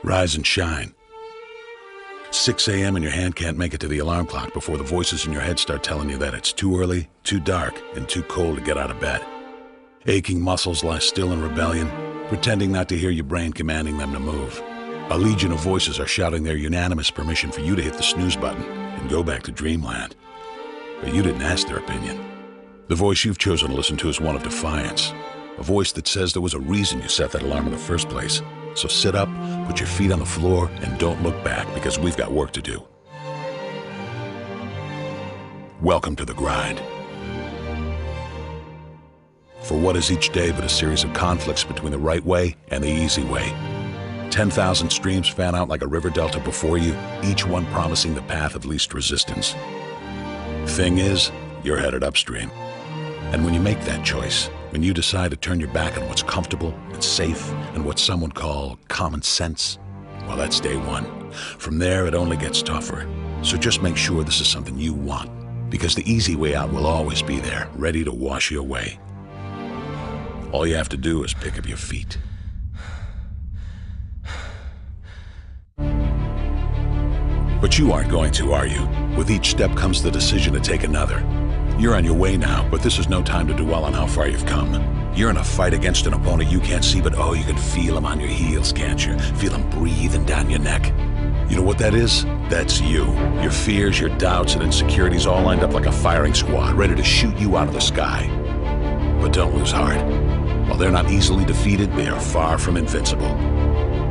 Rise and shine. 6 a.m. and your hand can't make it to the alarm clock before the voices in your head start telling you that it's too early, too dark, and too cold to get out of bed. Aching muscles lie still in rebellion, pretending not to hear your brain commanding them to move. A legion of voices are shouting their unanimous permission for you to hit the snooze button and go back to dreamland. But you didn't ask their opinion. The voice you've chosen to listen to is one of defiance. A voice that says there was a reason you set that alarm in the first place. So sit up, put your feet on the floor, and don't look back, because we've got work to do. Welcome to the grind. For what is each day but a series of conflicts between the right way and the easy way? 10,000 streams fan out like a river delta before you, each one promising the path of least resistance. Thing is, you're headed upstream. And when you make that choice, when you decide to turn your back on what's comfortable and safe and what some would call common sense, well, that's day one. From there, it only gets tougher. So just make sure this is something you want, because the easy way out will always be there, ready to wash you away. All you have to do is pick up your feet. But you aren't going to, are you? With each step comes the decision to take another. You're on your way now, but this is no time to dwell on how far you've come. You're in a fight against an opponent you can't see, but oh, you can feel him on your heels, can't you? Feel him breathing down your neck. You know what that is? That's you. Your fears, your doubts, and insecurities all lined up like a firing squad, ready to shoot you out of the sky. But don't lose heart. While they're not easily defeated, they are far from invincible.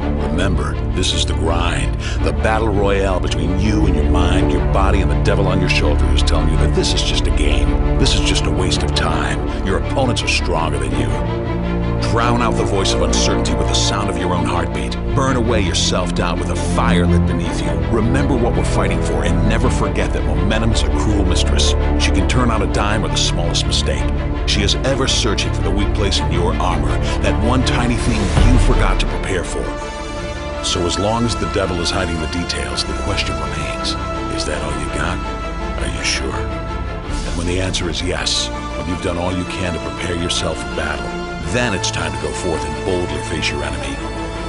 Remember, this is the grind, the battle royale between you and your mind, your body, and the devil on your shoulder who's telling you that this is just a game. This is just a waste of time. Your opponents are stronger than you. Drown out the voice of uncertainty with the sound of your own heartbeat. Burn away your self-doubt with a fire lit beneath you. Remember what we're fighting for, and never forget that momentum is a cruel mistress. She can turn on a dime with the smallest mistake. She is ever searching for the weak place in your armor, that one tiny thing you forgot to prepare for. So as long as the devil is hiding the details, the question remains, is that all you got? Are you sure? And when the answer is yes, when you've done all you can to prepare yourself for battle, then it's time to go forth and boldly face your enemy,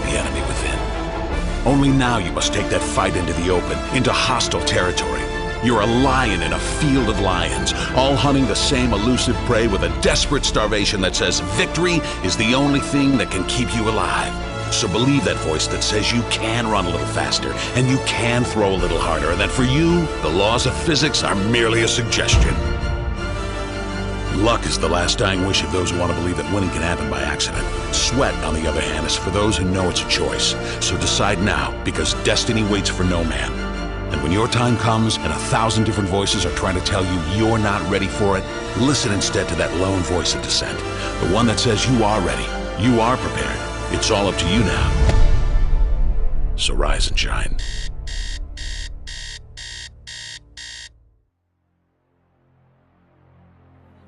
the enemy within. Only now you must take that fight into the open, into hostile territory. You're a lion in a field of lions, all hunting the same elusive prey with a desperate starvation that says victory is the only thing that can keep you alive. So believe that voice that says you can run a little faster, and you can throw a little harder, and that for you, the laws of physics are merely a suggestion. Luck is the last dying wish of those who want to believe that winning can happen by accident. Sweat, on the other hand, is for those who know it's a choice. So decide now, because destiny waits for no man. And when your time comes and 1,000 different voices are trying to tell you you're not ready for it, listen instead to that lone voice of dissent. The one that says you are ready, you are prepared. It's all up to you now. So rise and shine.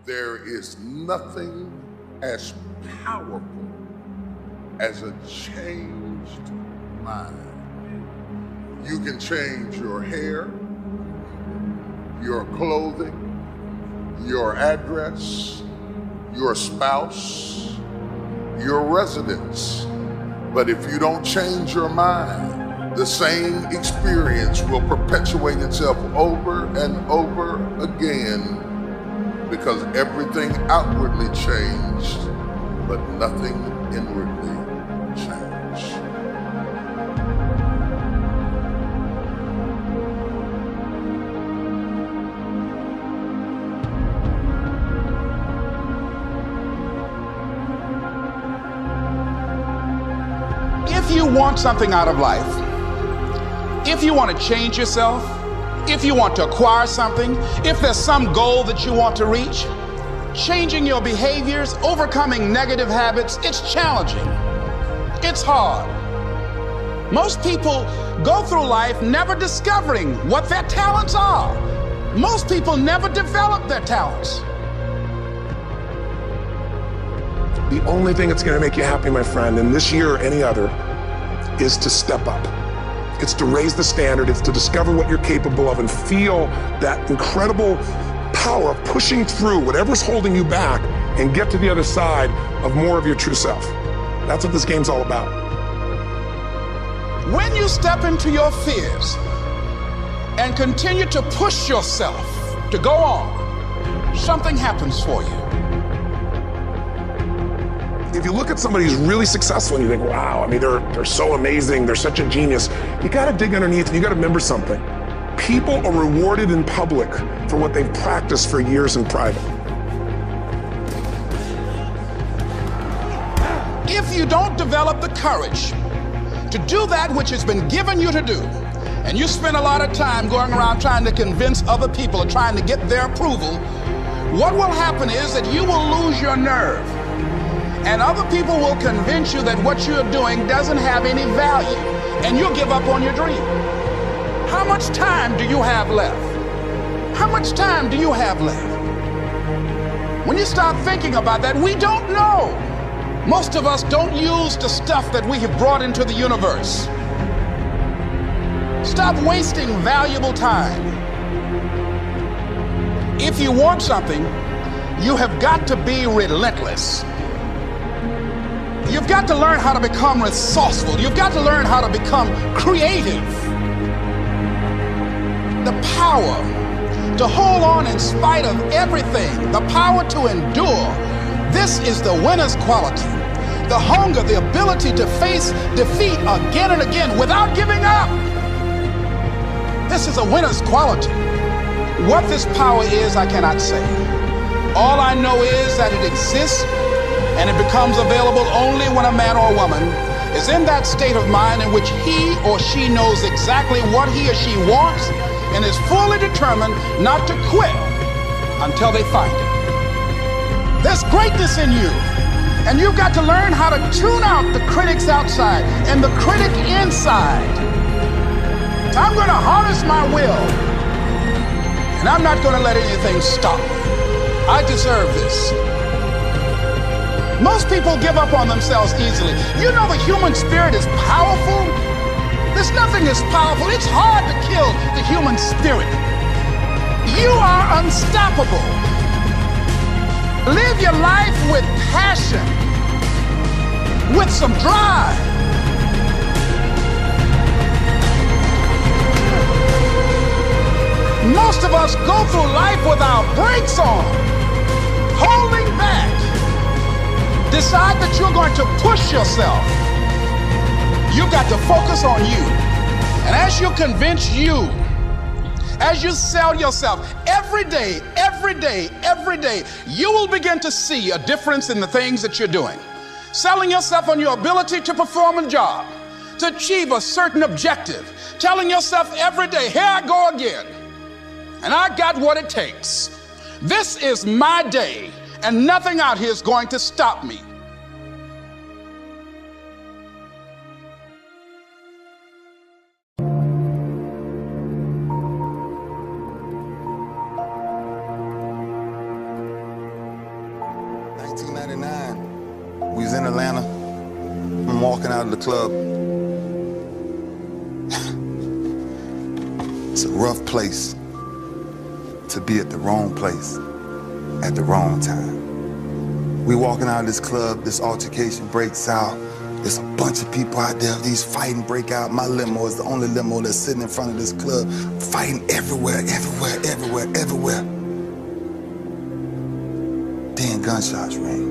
There is nothing as powerful as a changed mind. You can change your hair, your clothing, your address, your spouse, your residence. But if you don't change your mind, the same experience will perpetuate itself over and over again, because everything outwardly changed, but nothing inwardly changed. If you want something out of life, if you want to change yourself, if you want to acquire something, if there's some goal that you want to reach, changing your behaviors, overcoming negative habits, it's challenging. It's hard. Most people go through life never discovering what their talents are. Most people never develop their talents. The only thing that's going to make you happy, my friend, in this year or any other, is to step up. It's to raise the standard. It's to discover what you're capable of and feel that incredible power of pushing through whatever's holding you back and get to the other side of more of your true self. That's what this game's all about. When you step into your fears and continue to push yourself to go on, something happens for you. If you look at somebody who's really successful and you think, wow, I mean, they're so amazing, they're such a genius, you gotta dig underneath and you gotta remember something. People are rewarded in public for what they've practiced for years in private. If you don't develop the courage to do that which has been given you to do, and you spend a lot of time going around trying to convince other people or trying to get their approval, what will happen is that you will lose your nerve. And other people will convince you that what you're doing doesn't have any value, and you'll give up on your dream. How much time do you have left? How much time do you have left? When you start thinking about that, we don't know. Most of us don't use the stuff that we have brought into the universe. Stop wasting valuable time. If you want something, you have got to be relentless. You've got to learn how to become resourceful. You've got to learn how to become creative. The power to hold on in spite of everything, the power to endure. This is the winner's quality. The hunger, the ability to face defeat again and again without giving up. This is a winner's quality. What this power is, I cannot say. All I know is that it exists, and it becomes available only when a man or a woman is in that state of mind in which he or she knows exactly what he or she wants and is fully determined not to quit until they find it. There's greatness in you, and you've got to learn how to tune out the critics outside and the critic inside. I'm going to harness my will, and I'm not going to let anything stop me. I deserve this. Most people give up on themselves easily. You know the human spirit is powerful. There's nothing as powerful. It's hard to kill the human spirit. You are unstoppable. Live your life with passion, with some drive. Most of us go through life with our brakes on, holding back. Decide that you're going to push yourself. You've got to focus on you. And as you convince you, as you sell yourself every day, you will begin to see a difference in the things that you're doing. Selling yourself on your ability to perform a job, to achieve a certain objective. Telling yourself every day, here I go again. And I got what it takes. This is my day, and nothing out here is going to stop me. We was in Atlanta. I'm walking out of the club. It's a rough place to be at the wrong place at the wrong time. We walking out of this club, this altercation breaks out. There's a bunch of people out there, these fighting break out. My limo is the only limo that's sitting in front of this club, fighting everywhere. Then gunshots ring.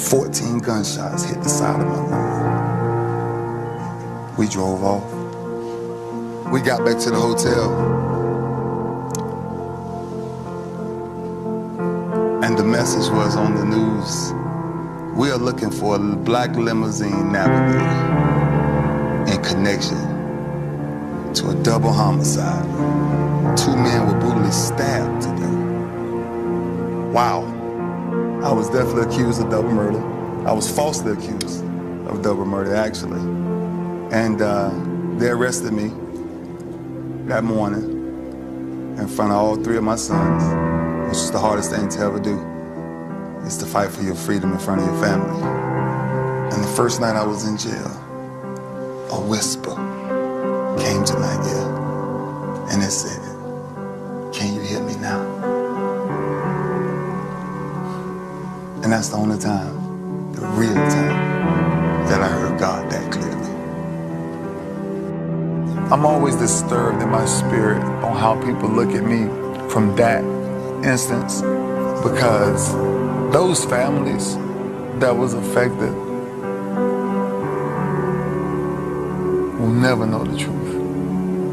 14 gunshots hit the side of my limo. We drove off. We got back to the hotel. And the message was on the news. We are looking for a black limousine navigator in connection to a double homicide. 2 men were brutally stabbed to death. Wow. I was definitely accused of double murder. I was falsely accused of double murder, actually. And they arrested me that morning in front of all 3 of my sons, which is the hardest thing to ever do, is to fight for your freedom in front of your family. And the first night I was in jail, a whisper came to my ear, and it said, "Can you hear me now?" And that's the only time, the real time, that I heard God that clearly. I'm always disturbed in my spirit on how people look at me from that instance, because those families that was affected will never know the truth.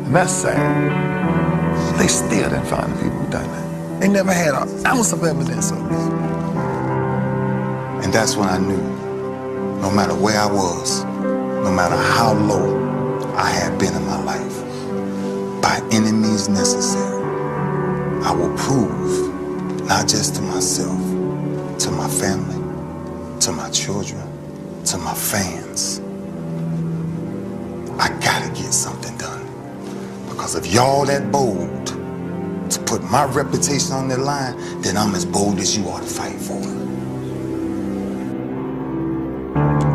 And that's sad. They still didn't find the people who done that. They never had an ounce of evidence of it. And that's when I knew, no matter where I was, no matter how low I had been in my life, by any means necessary, I will prove, not just to myself, to my family, to my children, to my fans, I gotta get something done. Because if y'all that bold to put my reputation on the line, then I'm as bold as you are to fight for it.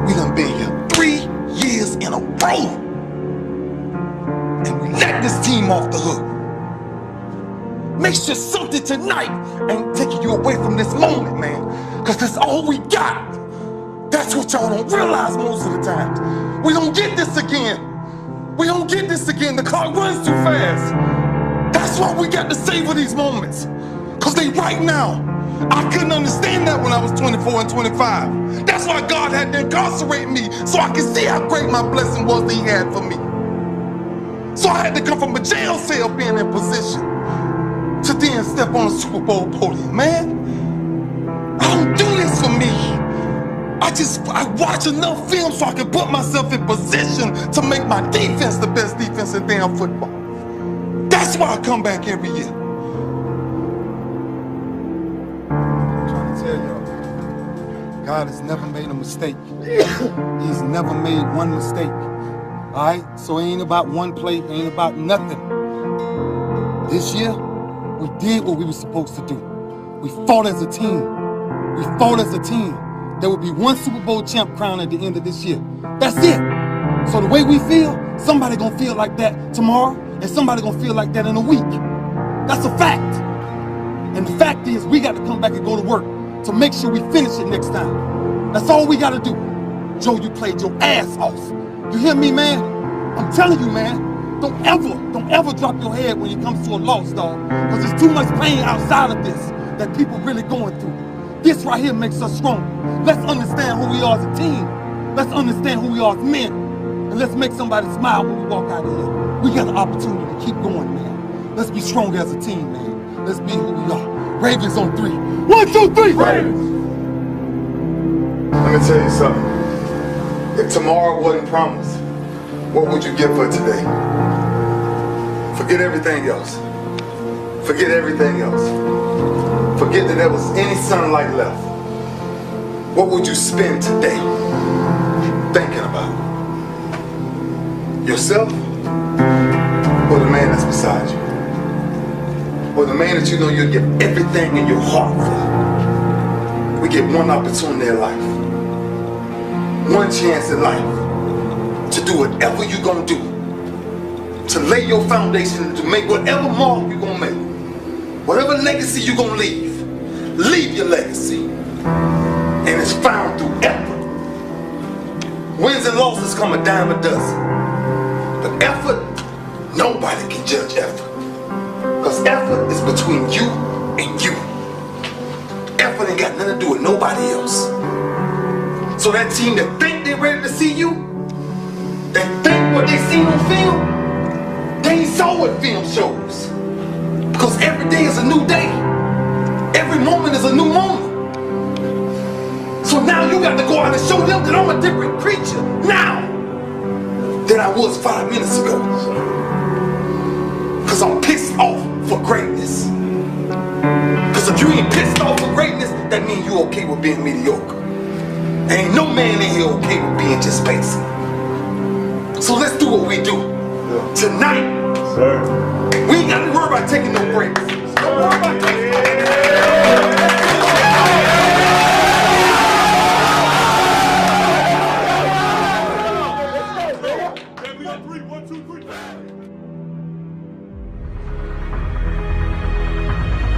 We done been here 3 years in a row, and we let this team off the hook. Make sure something tonight ain't taking you away from this moment, man, because that's all we got. That's what y'all don't realize most of the time. We don't get this again. We don't get this again. The clock runs too fast. That's why we got to savor these moments, because they right now. I couldn't understand that when I was 24 and 25. That's why God had to incarcerate me, so I could see how great my blessing was that he had for me. So I had to come from a jail cell being in position to then step on a Super Bowl podium, man. I don't do this for me. I watch enough film so I can put myself in position to make my defense the best defense in damn football. That's why I come back every year. I'm trying to tell y'all, God has never made a mistake. He's never made one mistake. All right? So it ain't about one play, it ain't about nothing. This year, we did what we were supposed to do. We fought as a team. We fought as a team. There will be one Super Bowl champ crown at the end of this year. That's it. So the way we feel, somebody gonna feel like that tomorrow, and somebody gonna feel like that in a week. That's a fact. And the fact is, we got to come back and go to work to make sure we finish it next time. That's all we got to do. Joe, you played your ass off. You hear me, man? I'm telling you, man. Don't ever drop your head when it comes to a loss, dog. Because there's too much pain outside of this that people really going through. This right here makes us strong. Let's understand who we are as a team. Let's understand who we are as men. And let's make somebody smile when we walk out of here. We got an opportunity to keep going, man. Let's be strong as a team, man. Let's be who we are. Ravens on 3. 1, 2, 3, Ravens! Let me tell you something. If tomorrow wasn't promised, what would you give for today? Forget everything else. Forget everything else. Forget that there was any sunlight left. What would you spend today thinking about? Yourself? Or the man that's beside you? Or the man that you know you'll give everything in your heart for? We get one opportunity in life. One chance in life to do whatever you're gonna do. To lay your foundation, to make whatever mark you're gonna make. Whatever legacy you're gonna leave. Leave your legacy. And it's found through effort. Wins and losses come a dime a dozen. But effort, nobody can judge effort. Because effort is between you and you. Effort ain't got nothing to do with nobody else. So that team that think they're ready to see you, they think what they seen on film, they ain't saw what film shows. Because every day is a new day. Every moment is a new moment. So now you got to go out and show them that I'm a different creature now than I was 5 minutes ago. Because I'm pissed off for greatness. Because if you ain't pissed off for greatness, that means you okay with being mediocre. Ain't no man in here okay with being just basic. So let's do what we do. Tonight, we ain't got to worry about taking no breaks. Don't worry about taking no breaks.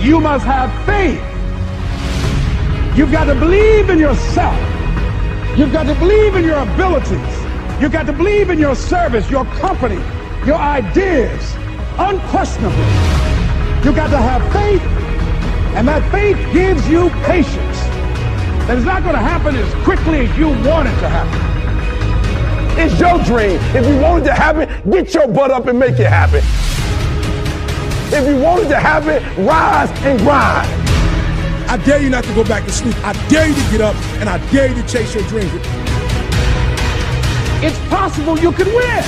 You must have faith. You've got to believe in yourself. You've got to believe in your abilities. You've got to believe in your service, your company, your ideas, unquestionably. You've got to have faith, and that faith gives you patience. That it's not going to happen as quickly as you want it to happen. It's your dream. If you want it to happen, get your butt up and make it happen. If you want it to happen, rise and grind. I dare you not to go back to sleep. I dare you to get up, and I dare you to chase your dreams. It's possible you can win.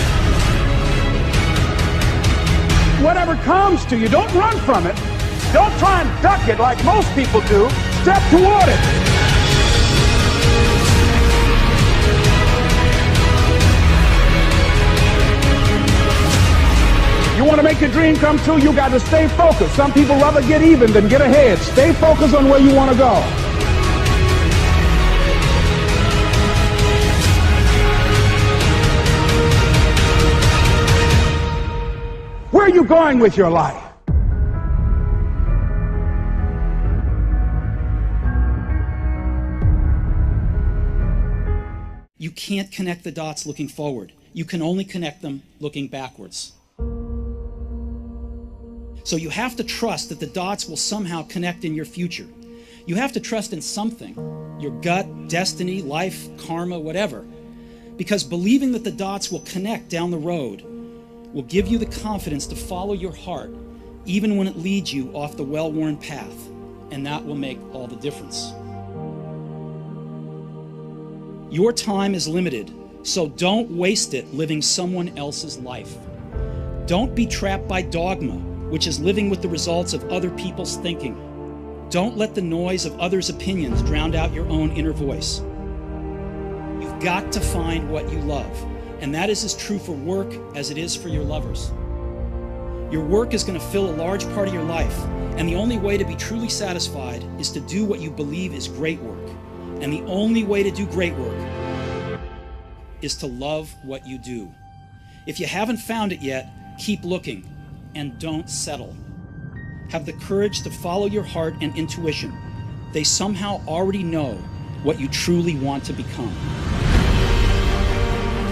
Whatever comes to you, don't run from it. Don't try and duck it like most people do. Step toward it. You want to make your dream come true, you got to stay focused. Some people rather get even than get ahead. Stay focused on where you want to go. Where are you going with your life? You can't connect the dots looking forward. You can only connect them looking backwards. So you have to trust that the dots will somehow connect in your future. You have to trust in something, your gut, destiny, life, karma, whatever, because believing that the dots will connect down the road will give you the confidence to follow your heart, even when it leads you off the well-worn path, and that will make all the difference. Your time is limited, so don't waste it living someone else's life. Don't be trapped by dogma, which is living with the results of other people's thinking. Don't let the noise of others' opinions drown out your own inner voice. You've got to find what you love, and that is as true for work as it is for your lovers. Your work is going to fill a large part of your life, and the only way to be truly satisfied is to do what you believe is great work. And the only way to do great work is to love what you do. If you haven't found it yet, keep looking. And don't settle. Have the courage to follow your heart and intuition. They somehow already know what you truly want to become.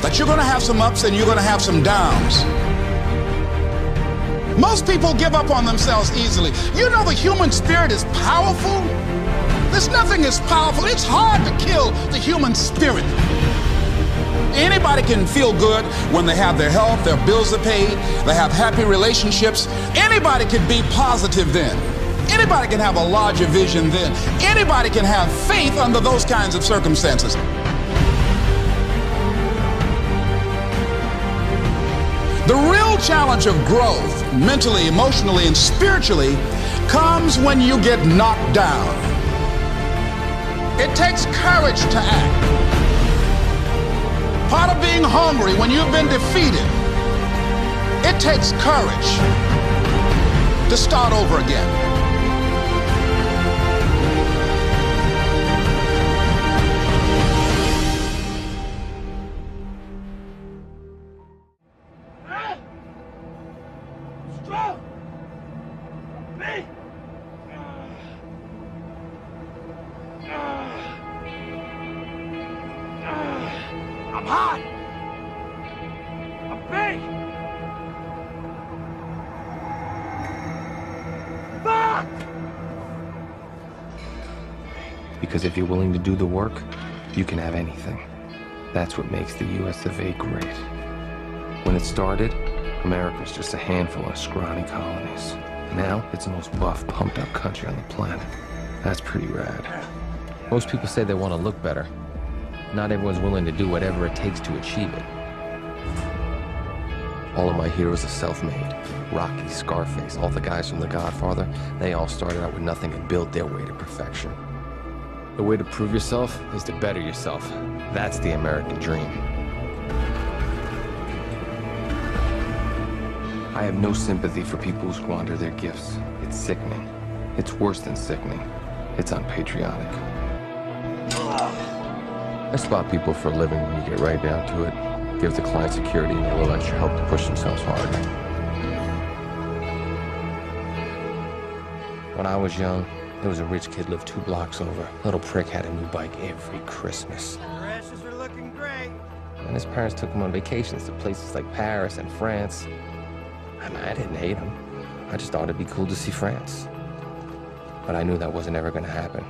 That you're going to have some ups and you're going to have some downs. Most people give up on themselves easily. You know the human spirit is powerful. There's nothing as powerful. It's hard to kill the human spirit. Anybody can feel good when they have their health, their bills are paid, they have happy relationships. Anybody can be positive then. Anybody can have a larger vision then. Anybody can have faith under those kinds of circumstances. The real challenge of growth, mentally, emotionally, and spiritually, comes when you get knocked down. It takes courage to act. Part of being hungry when you've been defeated, it takes courage to start over again. Strong. Me. I'm hot. I'm big. Fuck! Because if you're willing to do the work, you can have anything. That's what makes the US of A great. When it started, America was just a handful of scrawny colonies. Now, it's the most buff, pumped-up country on the planet. That's pretty rad. Most people say they want to look better. Not everyone's willing to do whatever it takes to achieve it. All of my heroes are self-made. Rocky, Scarface, all the guys from The Godfather, they all started out with nothing and built their way to perfection. The way to prove yourself is to better yourself. That's the American dream. I have no sympathy for people who squander their gifts. It's sickening. It's worse than sickening. It's unpatriotic. I spot people for a living when you get right down to it. Give the client security and a little extra help to push themselves harder. When I was young, there was a rich kid lived 2 blocks over. Little prick had a new bike every Christmas. And his parents took him on vacations to places like Paris and France. I mean, I didn't hate him. I just thought it'd be cool to see France. But I knew that wasn't ever gonna happen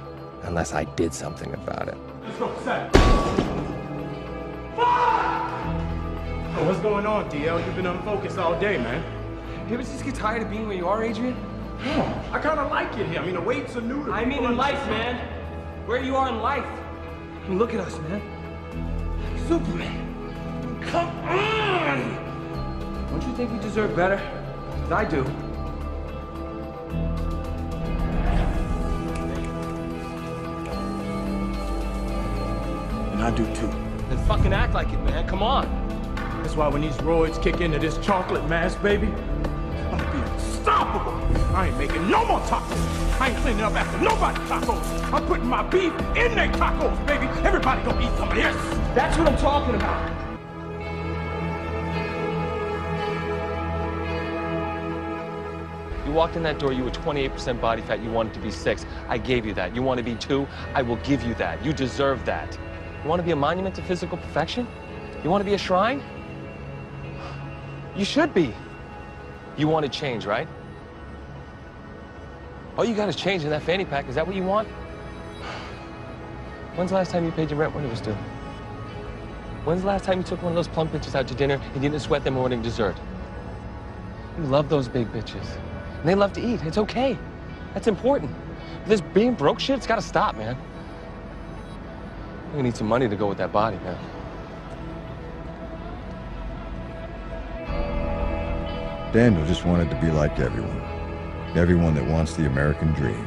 unless I did something about it. Let's go, set. Oh, what's going on, DL? You've been unfocused all day, man. You ever just get tired of being where you are, Adrian? No, I kind of like it here. I mean, the weights are new to me. I mean in life, man. Where you are in life. I mean, look at us, man. Superman. Come on! Don't you think we deserve better? 'Cause I do. And I do too. Then fucking act like it, man. Come on. That's why when these roids kick into this chocolate mass, baby, I'm gonna be unstoppable. I ain't making no more tacos. I ain't cleaning up after nobody's tacos. I'm putting my beef in their tacos, baby. Everybody gonna eat some of this. That's what I'm talking about. You walked in that door, you were 28% body fat, you wanted to be 6. I gave you that. You want to be 2? I will give you that. You deserve that. You want to be a monument to physical perfection? You want to be a shrine? You should be. You want to change, right? All you got is change in that fanny pack. Is that what you want? When's the last time you paid your rent when it was due? When's the last time you took one of those plump bitches out to dinner and you didn't sweat them morning dessert? You love those big bitches. And they love to eat. It's okay. That's important. This being broke shit, it's got to stop, man. We need some money to go with that body, man. Daniel just wanted to be like everyone. Everyone that wants the American dream.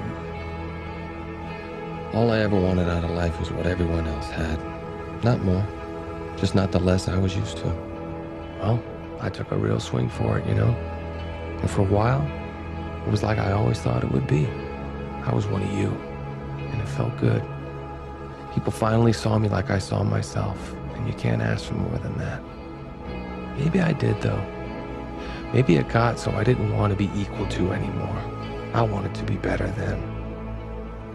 All I ever wanted out of life was what everyone else had. Not more. Just not the less I was used to. Well, I took a real swing for it, you know? And for a while, it was like I always thought it would be. I was one of you, and it felt good. People finally saw me like I saw myself, and you can't ask for more than that. Maybe I did, though. Maybe it got so I didn't want to be equal to anymore. I wanted to be better than.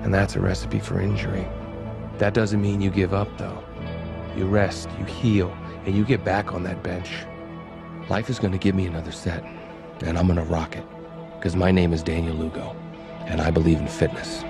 And that's a recipe for injury. That doesn't mean you give up, though. You rest, you heal, and you get back on that bench. Life is going to give me another set, and I'm going to rock it. Because my name is Daniel Lugo, and I believe in fitness.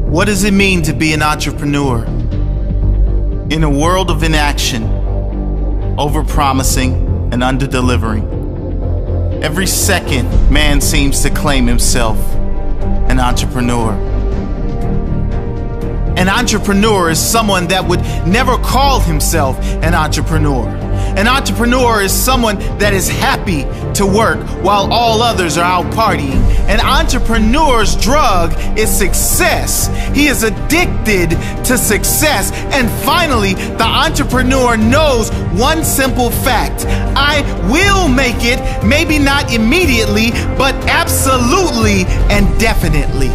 What does it mean to be an entrepreneur? In a world of inaction, over-promising and under-delivering, every second man seems to claim himself an entrepreneur. An entrepreneur is someone that would never call himself an entrepreneur. An entrepreneur is someone that is happy to work while all others are out partying. An entrepreneur's drug is success. He is addicted to success. And finally, the entrepreneur knows one simple fact. I will make it, maybe not immediately, but absolutely and definitely.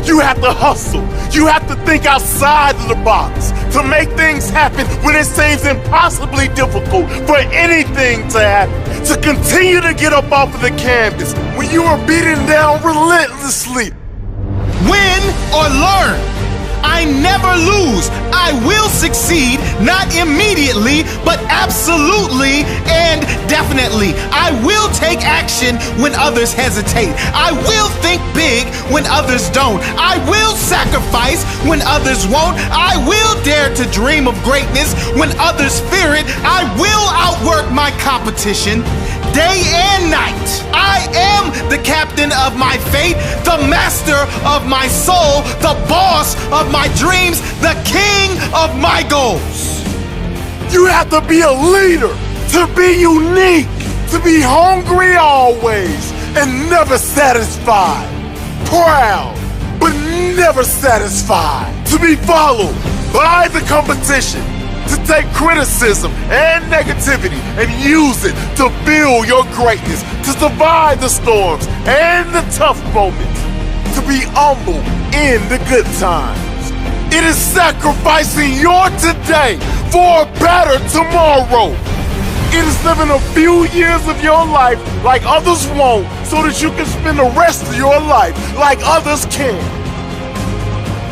You have to hustle. You have to think outside of the box to make things happen when it seems impossibly difficult for anything to happen. To continue to get up off of the canvas when you are beaten down relentlessly. Win or learn. I never lose. I will succeed, not immediately, but absolutely and definitely. I will take action when others hesitate. I will think big when others don't. I will sacrifice when others won't. I will dare to dream of greatness when others fear it. I will outwork my competition day and night. I am the captain of my fate, the master of my soul, the boss of my dreams, the king of my goals. You have to be a leader, to be unique, to be hungry always and never satisfied. Proud, but never satisfied. To be followed by the competition, to take criticism and negativity and use it to build your greatness, to survive the storms and the tough moments, to be humble in the good times. It is sacrificing your today for a better tomorrow. It is living a few years of your life like others won't, so that you can spend the rest of your life like others can.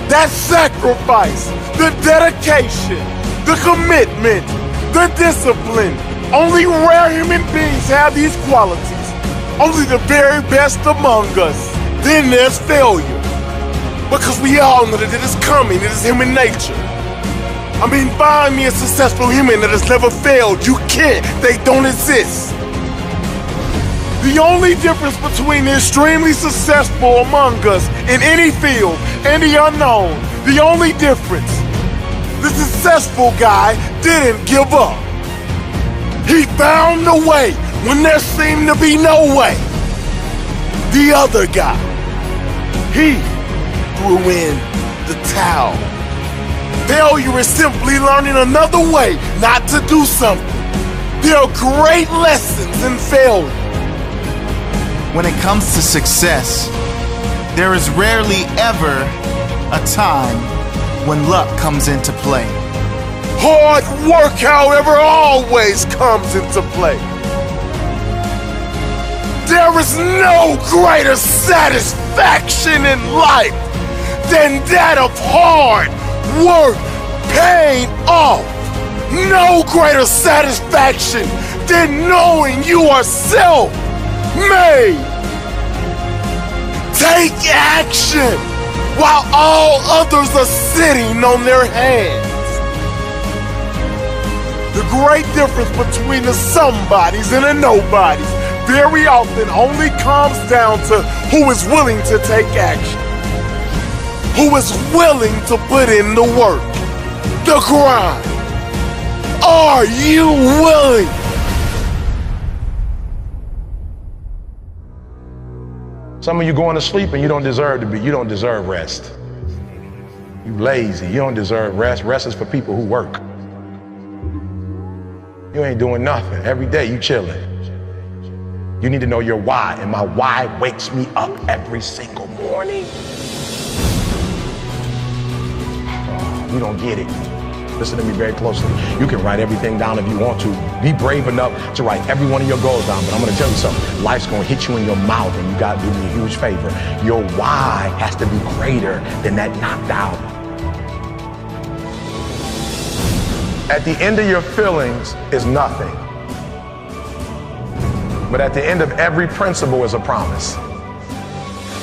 That sacrifice, the dedication, the commitment, the discipline. Only rare human beings have these qualities. Only the very best among us. Then there's failure. Because we all know that it is coming, it is human nature. I mean, find me a successful human that has never failed. You can't, they don't exist. The only difference between the extremely successful among us in any field and the unknown, the only difference, the successful guy didn't give up. He found a way when there seemed to be no way. The other guy, he threw in the towel. Failure is simply learning another way not to do something. There are great lessons in failure. When it comes to success, there is rarely ever a time when luck comes into play. Hard work, however, always comes into play. There is no greater satisfaction in life than that of hard work paying off. No greater satisfaction than knowing you are self-made. Take action while all others are sitting on their hands. The great difference between the somebodies and the nobodies very often only comes down to who is willing to take action. Who is willing to put in the work, the grind. Are you willing? Some of you going to sleep and you don't deserve to be. You don't deserve rest. You lazy. You don't deserve rest. Rest is for people who work. You ain't doing nothing. Every day you chilling. You need to know your why, and my why wakes me up every single morning. You don't get it. Listen to me very closely. You can write everything down if you want to. Be brave enough to write every one of your goals down, but I'm gonna tell you something. Life's gonna hit you in your mouth, and you gotta do me a huge favor. Your why has to be greater than that knocked out. At the end of your feelings is nothing. But at the end of every principle is a promise.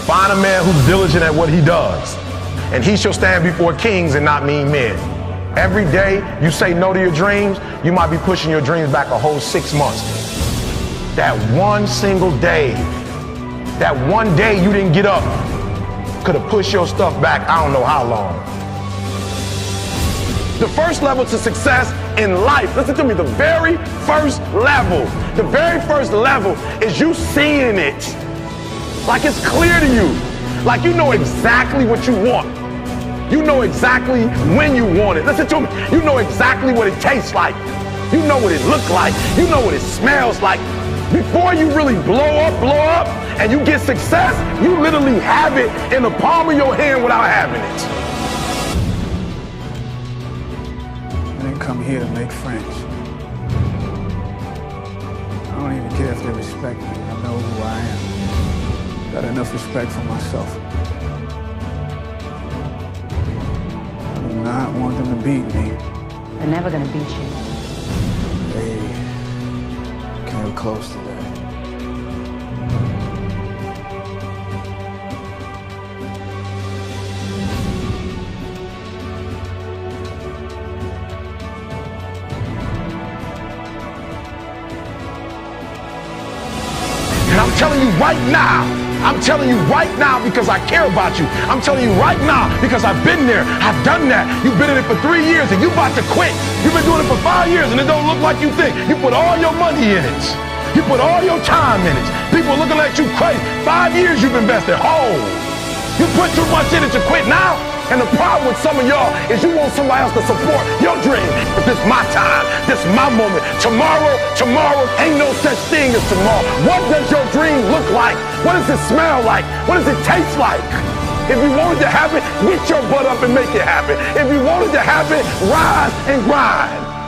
Find a man who's diligent at what he does, and he shall stand before kings and not mean men. Every day you say no to your dreams, you might be pushing your dreams back a whole 6 months. That one single day, that one day you didn't get up, could have pushed your stuff back I don't know how long. The first level to success in life, listen to me, the very first level is you seeing it. Like it's clear to you. Like you know exactly what you want. You know exactly when you want it. Listen to me. You know exactly what it tastes like. You know what it looks like. You know what it smells like. Before you really blow up, and you get success, you literally have it in the palm of your hand without having it. I didn't come here to make friends. I don't even care if they respect me. I know who I am. Got enough respect for myself. I do not want them to beat me. They're never gonna beat you. They came close to that. And I'm telling you right now, because I care about you. I'm telling you right now because I've been there. I've done that. You've been in it for 3 years and you about to quit. You've been doing it for 5 years and it don't look like you think. You put all your money in it. You put all your time in it. People looking at you crazy. 5 years you've invested. Oh, you put too much in it to quit now? And the problem with some of y'all is you want somebody else to support your dream. But this is my time. This is my moment. Tomorrow ain't no such thing as tomorrow. What does your dream look like? What does it smell like? What does it taste like? If you want it to happen, get your butt up and make it happen. If you want it to happen, rise and grind.